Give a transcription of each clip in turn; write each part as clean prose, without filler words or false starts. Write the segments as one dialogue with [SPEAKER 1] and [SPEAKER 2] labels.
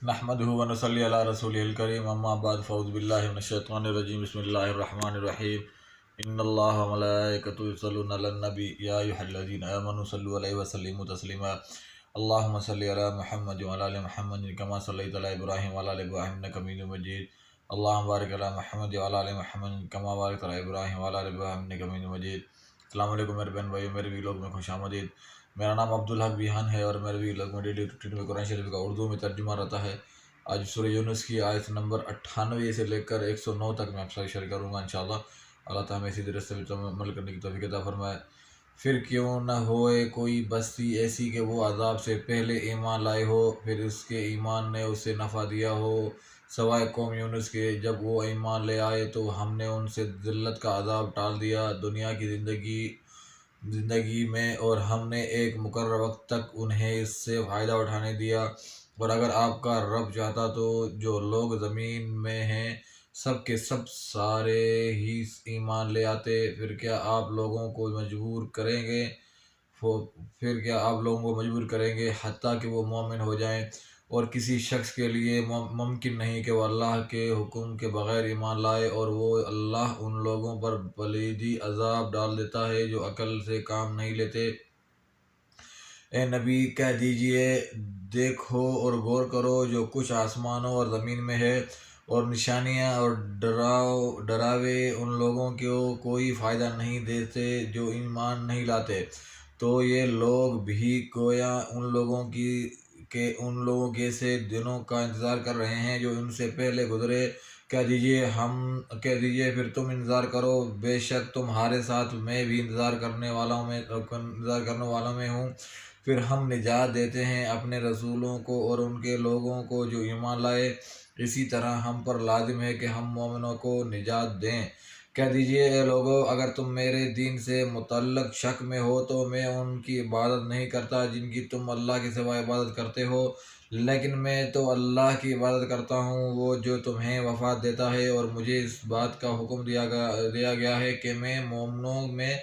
[SPEAKER 1] نحمده ونصلي على رسوله الكريم اما بعد فاعوذ بالله من الشيطان الرجيم بسم الله الرحمن الرحيم ان الله وملائكته يصلون على النبي يا ايها الذين امنوا صلوا عليه وسلموا تسليما اللهم صل على محمد وعلى ال محمد كما صليت على ابراهيم وعلى ال ابراهيم انك حميد مجيد اللهم بارك على محمد وعلى ال محمد كما باركت على ابراهيم وعلى ال ابراهيم انك حميد مجيد۔ السلام علیکم میرے بہن بھائیو، میرے ویلوگ میں خوش آمدید۔ میرا نام عبدالحق بیہان ہے اور میرے ویلوگ میں ڈیلی روٹین میں قرآن شریف کا اردو میں ترجمہ رہتا ہے۔ آج سورہ یونس کی آیت نمبر 98 سے لے کر 109 تک میں آپ سے شیئر کروں گا انشاءاللہ۔ اللہ تعالیٰ ہمیں اسی طرح سے عمل کرنے کی توفیق عطا فرمائے۔ پھر کیوں نہ ہوئے کوئی بستی ایسی کہ وہ عذاب سے پہلے ایمان لائے ہو، پھر اس کے ایمان نے اسے نفع دیا ہو، سوائے قوم یونس کے۔ جب وہ ایمان لے آئے تو ہم نے ان سے ذلت کا عذاب ٹال دیا دنیا کی زندگی میں، اور ہم نے ایک مقرر وقت تک انہیں اس سے فائدہ اٹھانے دیا۔ اور اگر آپ کا رب چاہتا تو جو لوگ زمین میں ہیں سب کے سب سارے ہی ایمان لے آتے۔ پھر کیا آپ لوگوں کو مجبور کریں گے حتیٰ کہ وہ مومن ہو جائیں؟ اور کسی شخص کے لیے ممکن نہیں کہ وہ اللہ کے حکم کے بغیر ایمان لائے، اور وہ اللہ ان لوگوں پر کلیدی عذاب ڈال دیتا ہے جو عقل سے کام نہیں لیتے۔ اے نبی کہہ دیجئے، دیکھو اور غور کرو جو کچھ آسمانوں اور زمین میں ہے، اور نشانیاں اور ڈراوے ان لوگوں کو کوئی فائدہ نہیں دیتے جو ایمان نہیں لاتے۔ تو یہ لوگ بھی گویا ان لوگوں کے سے دنوں کا انتظار کر رہے ہیں جو ان سے پہلے گزرے۔ کہہ دیجئے پھر تم انتظار کرو، بے شک تمہارے ساتھ میں بھی انتظار کرنے والوں میں ہوں۔ پھر ہم نجات دیتے ہیں اپنے رسولوں کو اور ان کے لوگوں کو جو ایمان لائے، اسی طرح ہم پر لازم ہے کہ ہم مومنوں کو نجات دیں۔ کہہ دیجئے، اے لوگو، اگر تم میرے دین سے متعلق شک میں ہو تو میں ان کی عبادت نہیں کرتا جن کی تم اللہ کے سوا عبادت کرتے ہو، لیکن میں تو اللہ کی عبادت کرتا ہوں، وہ جو تمہیں وفات دیتا ہے۔ اور مجھے اس بات کا حکم دیا گیا ہے کہ میں مومنوں میں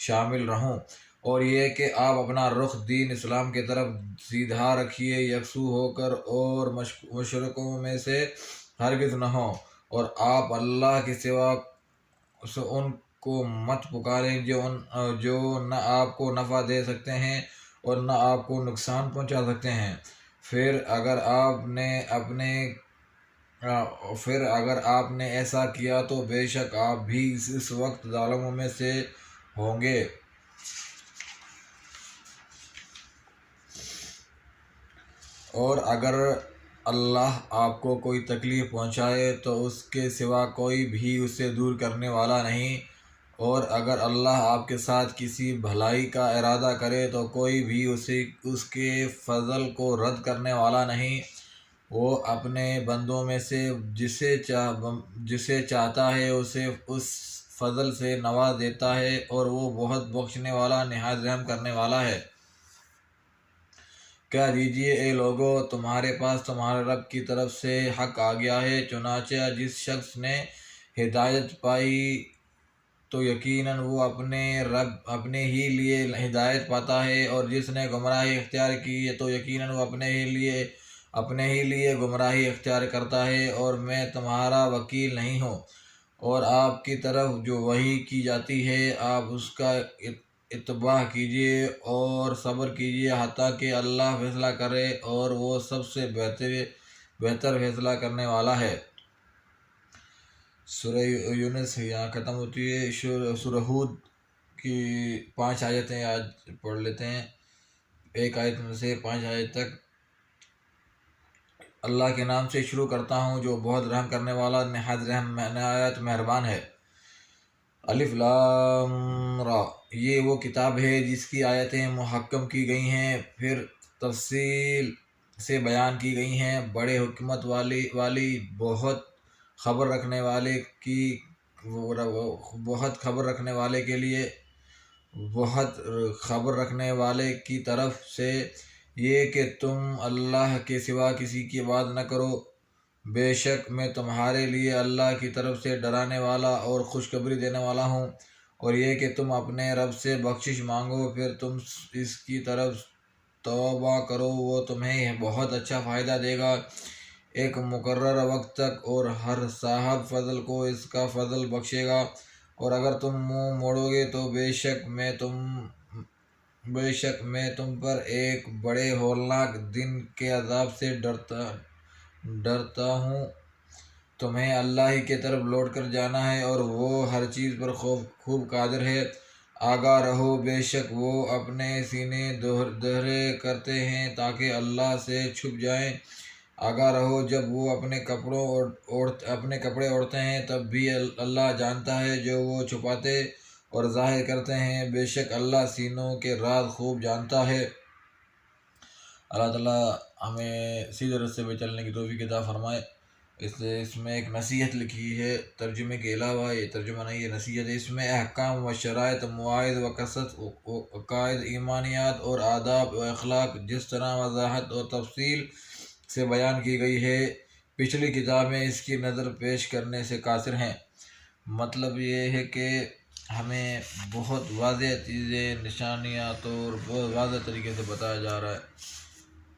[SPEAKER 1] شامل رہوں، اور یہ کہ آپ اپنا رخ دین اسلام کی طرف سیدھا رکھیے یکسو ہو کر، اور مشرکوں میں سے ہرگز نہ ہوں، اور آپ اللہ کے سوا ان کو مت پکاریں جو نہ آپ کو نفع دے سکتے ہیں اور نہ آپ کو نقصان پہنچا سکتے ہیں۔ پھر اگر آپ نے ایسا کیا تو بے شک آپ بھی اس وقت ظالموں میں سے ہوں گے۔ اور اگر اللہ آپ کو کوئی تکلیف پہنچائے تو اس کے سوا کوئی بھی اسے دور کرنے والا نہیں، اور اگر اللہ آپ کے ساتھ کسی بھلائی کا ارادہ کرے تو کوئی بھی اس کے فضل کو رد کرنے والا نہیں۔ وہ اپنے بندوں میں سے جسے چاہتا ہے اسے اس فضل سے نواز دیتا ہے، اور وہ بہت بخشنے والا نہایت رحم کرنے والا ہے۔ کہہ دیجئے، اے لوگو، تمہارے پاس تمہارے رب کی طرف سے حق آ گیا ہے، چنانچہ جس شخص نے ہدایت پائی تو یقیناً وہ اپنے ہی لیے ہدایت پاتا ہے، اور جس نے گمراہی اختیار کی تو یقیناً وہ اپنے ہی لیے گمراہی اختیار کرتا ہے۔ اور میں تمہارا وکیل نہیں ہوں، اور آپ کی طرف جو وحی کی جاتی ہے آپ اس کا اتباع کیجیے اور صبر کیجیے حتیٰ کہ اللہ فیصلہ کرے، اور وہ سب سے بہتر فیصلہ کرنے والا ہے۔ سورہ یونس یہاں ختم ہوتی ہے۔ سورہ ہود کی 5 آیتیں آج پڑھ لیتے ہیں، ایک آیت میں سے 5 آیت تک۔ اللہ کے نام سے شروع کرتا ہوں جو بہت رحم کرنے والا نہایت مہربان ہے۔ الف لام را، یہ وہ کتاب ہے جس کی آیتیں محکم کی گئی ہیں، پھر تفصیل سے بیان کی گئی ہیں، بڑے حکمت والی، بہت خبر رکھنے والے کی طرف سے، یہ کہ تم اللہ کے سوا کسی کی عبادت نہ کرو، بے شک میں تمہارے لیے اللہ کی طرف سے ڈرانے والا اور خوشخبری دینے والا ہوں۔ اور یہ کہ تم اپنے رب سے بخشش مانگو، پھر تم اس کی طرف توبہ کرو، وہ تمہیں بہت اچھا فائدہ دے گا۔ ایک مقررہ وقت تک، اور ہر صاحب فضل کو اس کا فضل بخشے گا۔ اور اگر تم منہ موڑو گے تو بے شک میں تم پر ایک بڑے ہولناک دن کے عذاب سے ڈرتا ہوں۔ تمہیں اللہ ہی کی طرف لوٹ کر جانا ہے، اور وہ ہر چیز پر خوب قادر ہے۔ آگاہ رہو، بے شک وہ اپنے سینے دھڑے کرتے ہیں تاکہ اللہ سے چھپ جائیں۔ آگاہ رہو، جب وہ اپنے کپڑے اوڑھتے ہیں تب بھی اللہ جانتا ہے جو وہ چھپاتے اور ظاہر کرتے ہیں۔ بے شک اللہ سینوں کے راز خوب جانتا ہے۔ اللہ تعالیٰ ہمیں سیدھے راستے پہ چلنے کی توفیق عطا فرمائے۔ اس میں ایک نصیحت لکھی ہے ترجمے کے علاوہ، یہ ترجمہ نہیں یہ نصیحت ہے۔ اس میں احکام و شرائط، مواعظ و قصص، عقائد، ایمانیات اور آداب و اخلاق جس طرح وضاحت اور تفصیل سے بیان کی گئی ہے، پچھلی کتابیں اس کی نظر پیش کرنے سے قاصر ہیں۔ مطلب یہ ہے کہ ہمیں بہت واضح چیزیں، نشانیات اور بہت واضح طریقے سے بتایا جا رہا ہے۔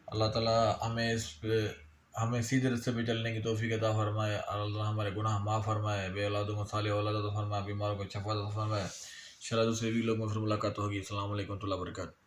[SPEAKER 1] اللہ تعالیٰ ہمیں سیدھے راستے پہ چلنے کی توفیق عطا فرمائے۔ اللہ تعالیٰ ہمارے گناہ معاف فرمائے، بے اولادوں کو صالح اولاد عطا فرمائے، بیماروں کو شفا عطا فرمائے۔ انشاءاللہ دوسرے بھی لوگ میں پھر ملاقات ہوگی۔ السلام علیکم ورحمۃ اللہ وبرکاتہ۔